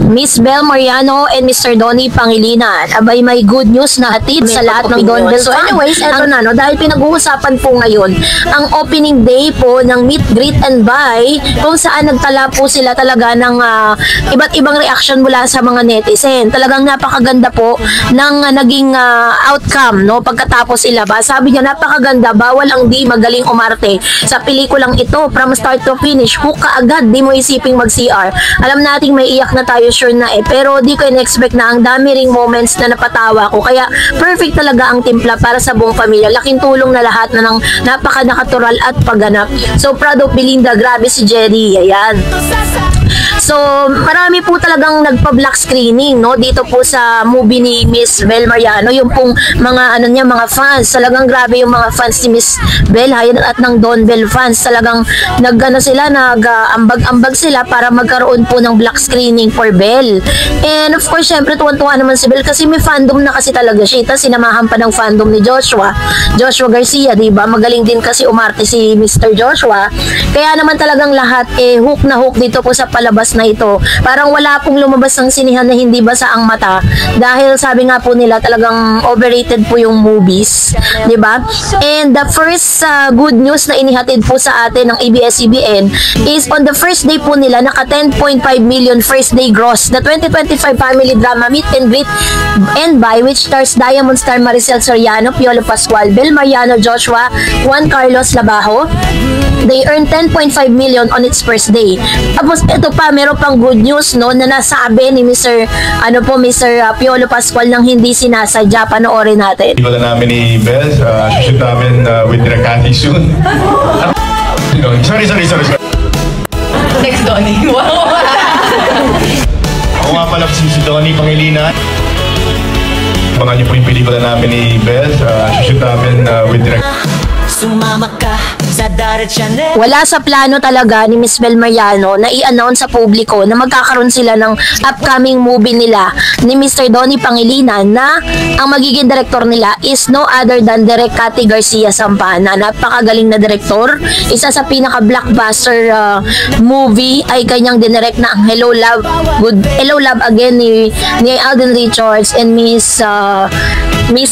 Miss Bel Mariano and Mr. Donnie Pangilinan. Abay, may good news na hatid sa lahat ng Don Bel. So anyways, eto na, no, dahil pinag-uusapan po ngayon ang opening day po ng Meet, Greet and Buy, kung saan nagtala po sila talaga ng iba't ibang reaction mula sa mga netizen. Talagang napakaganda po ng naging outcome, no, pagkatapos ilabas. Sabi niya, napakaganda, bawal ang di magaling umarte sa pelikulang ito, from start to finish, hook ka agad, di mo isiping mag-CR. Alam nating may iyak na tayo, sure na pero di ko in-expect na ang dami ring moments na napatawa ko, kaya perfect talaga ang timpla para sa buong pamilya. Laking tulong na lahat na ng napaka-natural at pagganap. So proud of Belinda, grabe si Jerry, ayan. So, marami po talagang nagpa-black screening, no, dito po sa movie ni Miss Bel Mariano, yung pong mga mga fans. Talagang grabe yung mga fans ni Miss Bel at ng Don Bel fans. Talagang nag-ambag-ambag sila para magkaroon po ng black screening for Bel. And of course, syempre tuwan-tuwa naman si Bel kasi may fandom na kasi talaga siya. Sinamahan pa ng fandom ni Joshua Garcia, di ba? Magaling din kasi umarte si Mr. Joshua. Kaya naman talagang lahat hook na hook dito po sa palabas na ito. Parang wala pong lumabas ng sinihan na hindi basa ang mata, dahil sabi nga po nila talagang overrated po yung movies, di ba? And the first good news na inihatid po sa atin ng ABS-CBN is on the first day po nila, naka 10.5 million first day gross, the 2025 family drama Meet and Greet and Buy, which stars Diamond star Maricel Soriano, Piolo Pascual, Bel Mariano, Joshua, Juan Carlos Labajo. They earned 10.5 million on its first day. Tapos ito pa, meron pang good news, no, na nasabi ni Mr. Piolo Pascual nang hindi sinasadya. Panoorin natin. Wala namin ni Bel, shoot namin with Rakati soon. Sorry. Next, Donnie. Wow. Ako nga pala si Donnie Pangilinan. Abangan niyo po yung pelikula namin ni Bel, shoot namin with Rakati. Sumama ka sa Darat Channel. Wala sa plano talaga ni Miss Bel Mariano na i-announce sa publiko na magkakaroon sila ng upcoming movie nila ni Mr. Donnie Pangilinan, na ang magiging director nila is no other than Direk Cathy Garcia Sampana. Napakagaling na director. Isa sa pinaka-blockbuster movie ay kanyang dinirect na ang Hello Love Again ni Alden Richards and Miss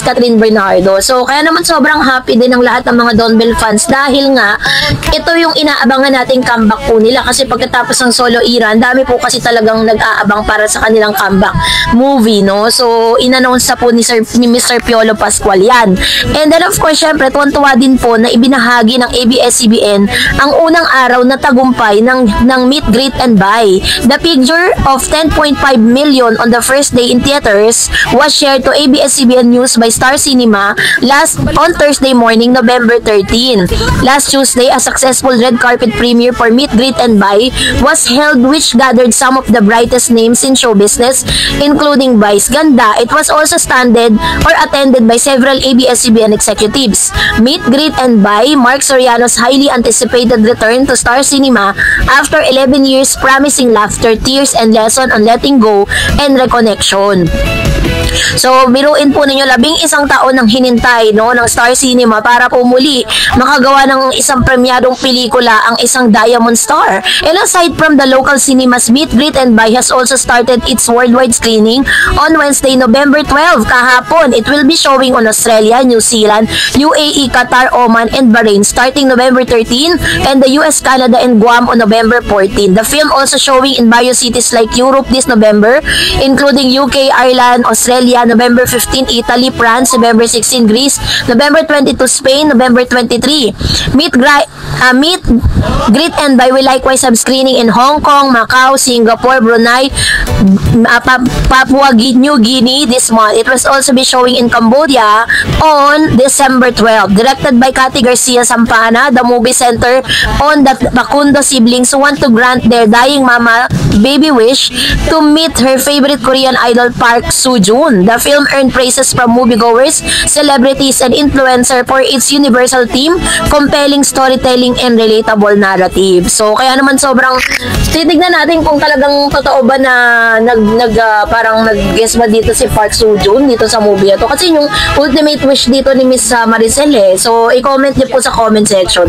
Catherine Bernardo. So kaya naman sobrang happy din ng lahat ng mga Don Bel fans, dahil nga ito yung inaabangan nating comeback po nila, kasi pagkatapos ng solo era, dami po kasi talagang nag-aabang para sa kanilang comeback movie, no? So in-announce po ni Mr. Piolo Pascual yan. And then of course, syempre tuwan-tuwa din po na ibinahagi ng ABS-CBN ang unang araw na tagumpay ng Meet, Greet and Buy. The figure of 10.5 million on the first day in theaters was shared to ABS-CBN News by Star Cinema on Thursday morning, November 13. Last Tuesday, a successful red carpet premiere for Meet, Greet and Buy was held, which gathered some of the brightest names in show business, including Vice Ganda. It was also attended by several ABS-CBN executives. Meet, Greet and Buy marks Soriano's highly anticipated return to Star Cinema after 11 years, promising laughter, tears, and lesson on letting go and reconnection. So, biruin po ninyo, 11 taon ng hinintay, no, ng Star Cinema para po muli makagawa ng isang premyadong pelikula ang isang Diamond star. And aside from the local cinemas, Meet, Greet and Buy has also started its worldwide screening on Wednesday, November 12, kahapon. It will be showing on Australia, New Zealand, UAE, Qatar, Oman, and Bahrain starting November 13, and the US, Canada, and Guam on November 14. The film also showing in various cities like Europe this November, including UK, Ireland, Australia, November 15, Italy, France, November 16, Greece, November 22, Spain, November 23. Meet, Greet and Buy will likewise have screening in Hong Kong, Macau, Singapore, Brunei, Papua New Guinea this month. It will also be showing in Cambodia on December 12. Directed by Cathy Garcia Sampana, the movie center on the Makundo siblings who want to grant their dying mama baby wish to meet her favorite Korean idol Park Soo-joon. The film earned praises from moviegoers, celebrities, and influencers for its universal theme, compelling storytelling, and relatable narrative. So, kaya naman sobrang titignan natin kung talagang totoo ba na parang nag-guess ba dito si Park Soo-joon dito sa movie ito. Kasi yung ultimate wish dito ni Miss Maricel So, i-comment niyo po sa comment section.